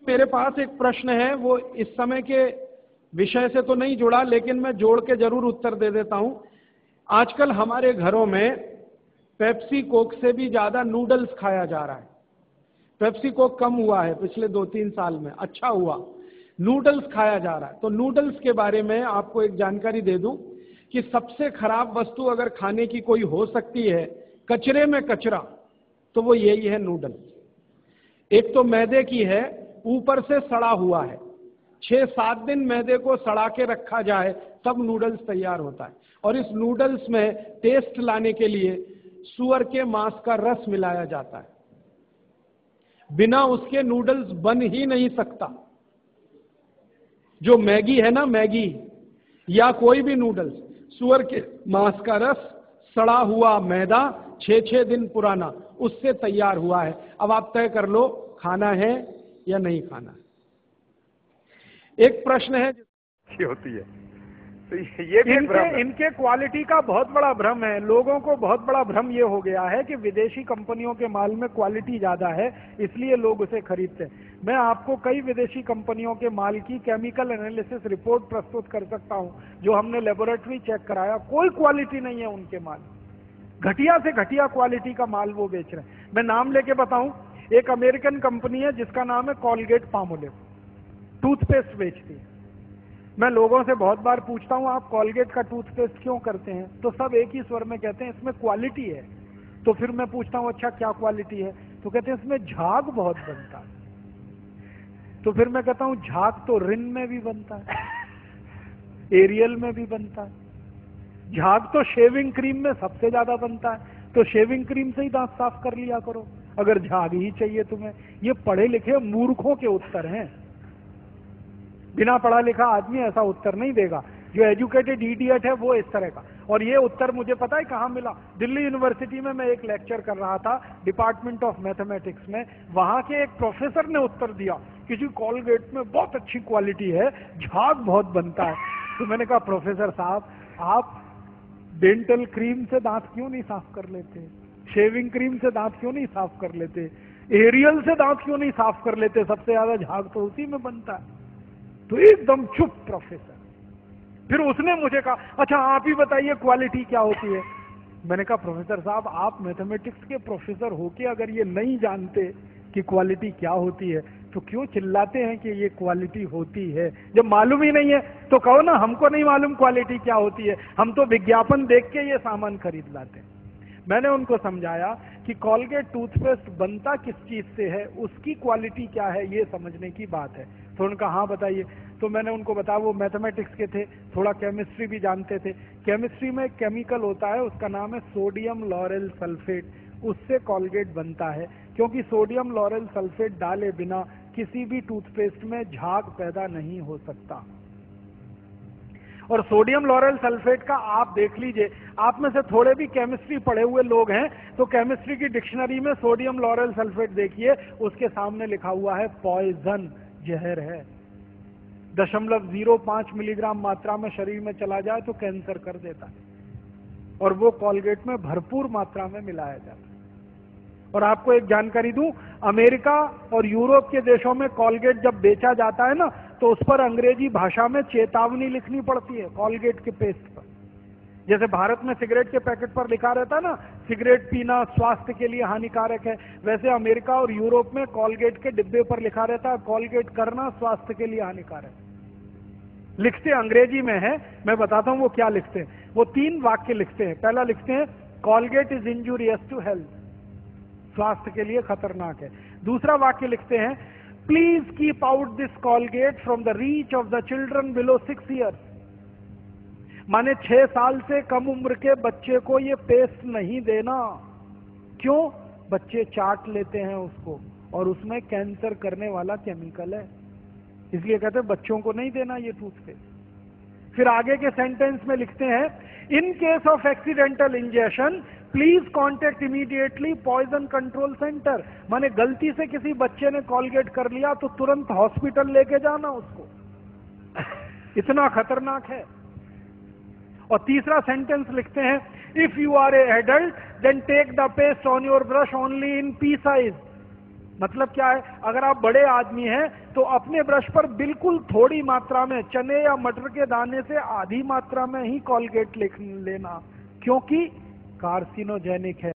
मेरे पास एक प्रश्न है, वो इस समय के विषय से तो नहीं जुड़ा, लेकिन मैं जोड़ के जरूर उत्तर दे देता हूं। आजकल हमारे घरों में पेप्सी कोक से भी ज्यादा नूडल्स खाया जा रहा है। पेप्सी कोक कम हुआ है पिछले 2-3 साल में, अच्छा हुआ, नूडल्स खाया जा रहा है। तो नूडल्स के बारे में आपको एक जानकारी दे दूं कि सबसे खराब वस्तु अगर खाने की कोई हो सकती है, कचरे में कचरा, तो वो यही है नूडल्स। एक तो मैदे की है, ऊपर से सड़ा हुआ है। 6-7 दिन मैदे को सड़ा के रखा जाए तब नूडल्स तैयार होता है। और इस नूडल्स में टेस्ट लाने के लिए सूअर के मांस का रस मिलाया जाता है। बिना उसके नूडल्स बन ही नहीं सकता। जो मैगी है ना, मैगी या कोई भी नूडल्स, सूअर के मांस का रस, सड़ा हुआ मैदा, 6-6 दिन पुराना, उससे तैयार हुआ है। अब आप तय कर लो खाना है या नहीं खाना है। एक प्रश्न है होती है, तो ये भी इनके क्वालिटी का बहुत बड़ा भ्रम है। लोगों को बहुत बड़ा भ्रम ये हो गया है कि विदेशी कंपनियों के माल में क्वालिटी ज्यादा है, इसलिए लोग उसे खरीदते हैं। मैं आपको कई विदेशी कंपनियों के माल की केमिकल एनालिसिस रिपोर्ट प्रस्तुत कर सकता हूं, जो हमने लेबोरेटरी चेक कराया, कोई क्वालिटी नहीं है उनके माल। घटिया से घटिया क्वालिटी का माल वो बेच रहे हैं। मैं नाम लेके बताऊं, एक अमेरिकन कंपनी है जिसका नाम है कॉलगेट पामोलिव, टूथपेस्ट बेचती है। मैं लोगों से बहुत बार पूछता हूं, आप कॉलगेट का टूथपेस्ट क्यों करते हैं? तो सब एक ही स्वर में कहते हैं इसमें क्वालिटी है। तो फिर मैं पूछता हूं अच्छा क्या क्वालिटी है? तो कहते हैं इसमें झाग बहुत बनता है। तो फिर मैं कहता हूं झाग तो रिन में भी बनता है, एरियल में भी बनता है। झाग तो शेविंग क्रीम में सबसे ज्यादा बनता है, तो शेविंग क्रीम से ही दांत साफ कर लिया करो अगर झाग ही चाहिए तुम्हें। ये पढ़े लिखे मूर्खों के उत्तर हैं। बिना पढ़ा लिखा आदमी ऐसा उत्तर नहीं देगा। जो एजुकेटेड इडियट है वो इस तरह का। और ये उत्तर मुझे पता है कहां मिला? दिल्ली यूनिवर्सिटी में मैं एक लेक्चर कर रहा था डिपार्टमेंट ऑफ मैथमेटिक्स में। वहां के एक प्रोफेसर ने उत्तर दिया कि जी कॉलगेट में बहुत अच्छी क्वालिटी है, झाग बहुत बनता है। तो मैंने कहा प्रोफेसर साहब, आप डेंटल क्रीम से दांत क्यों नहीं साफ कर लेते? शेविंग क्रीम से दांत क्यों नहीं साफ कर लेते? एरियल से दांत क्यों नहीं साफ कर लेते? सबसे ज्यादा झाग तो उसी में बनता है। तो एकदम चुप प्रोफेसर। फिर उसने मुझे कहा अच्छा आप ही बताइए क्वालिटी क्या होती है? मैंने कहा प्रोफेसर साहब, आप मैथमेटिक्स के प्रोफेसर होके अगर ये नहीं जानते कि क्वालिटी क्या होती है तो क्यों चिल्लाते हैं कि ये क्वालिटी होती है? जब मालूम ही नहीं है तो कहो ना हमको नहीं मालूम क्वालिटी क्या होती है, हम तो विज्ञापन देख के ये सामान खरीद लाते हैं। मैंने उनको समझाया कि कॉलगेट टूथपेस्ट बनता किस चीज से है, उसकी क्वालिटी क्या है, ये समझने की बात है। तो उनका हाँ बताइए। तो मैंने उनको बताया, वो मैथमेटिक्स के थे, थोड़ा केमिस्ट्री भी जानते थे। केमिस्ट्री में एक केमिकल होता है, उसका नाम है सोडियम लॉरेल सल्फेट, उससे कॉलगेट बनता है। क्योंकि सोडियम लॉरेल सल्फेट डाले बिना किसी भी टूथपेस्ट में झाग पैदा नहीं हो सकता। और सोडियम लॉरेल सल्फेट का आप देख लीजिए, आप में से थोड़े भी केमिस्ट्री पढ़े हुए लोग हैं तो केमिस्ट्री की डिक्शनरी में सोडियम लॉरेल सल्फेट देखिए, उसके सामने लिखा हुआ है पॉइजन, जहर है। 0.05 मिलीग्राम मात्रा में शरीर में चला जाए तो कैंसर कर देता है, और वो कॉलगेट में भरपूर मात्रा में मिलाया जाता है। और आपको एक जानकारी दूं, अमेरिका और यूरोप के देशों में कॉलगेट जब बेचा जाता है ना, तो उस पर अंग्रेजी भाषा में चेतावनी लिखनी पड़ती है कॉलगेट के पेस्ट पर। जैसे भारत में सिगरेट के पैकेट पर लिखा रहता है ना, सिगरेट पीना स्वास्थ्य के लिए हानिकारक है, वैसे अमेरिका और यूरोप में कॉलगेट के डिब्बे पर लिखा रहता है कॉलगेट करना स्वास्थ्य के लिए हानिकारक है। लिखते अंग्रेजी में है, मैं बताता हूं वो क्या लिखते हैं। वो 3 वाक्य लिखते हैं। पहला लिखते हैं Colgate is injurious to health, स्वास्थ्य के लिए खतरनाक है। दूसरा वाक्य लिखते हैं please keep out this Colgate from the reach of the children below 6 years. माने 6 साल से कम उम्र के बच्चे को ये पेस्ट नहीं देना। क्यों? बच्चे चाट लेते हैं उसको, और उसमें कैंसर करने वाला केमिकल है, इसलिए कहते हैं बच्चों को नहीं देना ये टूथपेस्ट। फिर आगे के सेंटेंस में लिखते हैं in case of accidental injection please contact immediately poison control centre. माने गलती से किसी बच्चे ने कॉलगेट कर लिया तो तुरंत हॉस्पिटल लेके जाना उसको, इतना खतरनाक है। और तीसरा सेंटेंस लिखते हैं if you are a adult then take the paste on your brush only in pea size. मतलब क्या है, अगर आप बड़े आदमी हैं तो अपने ब्रश पर बिल्कुल थोड़ी मात्रा में, चने या मटर के दाने से आधी मात्रा में ही कॉलगेट लेना, क्योंकि कार्सिनोजेनिक है।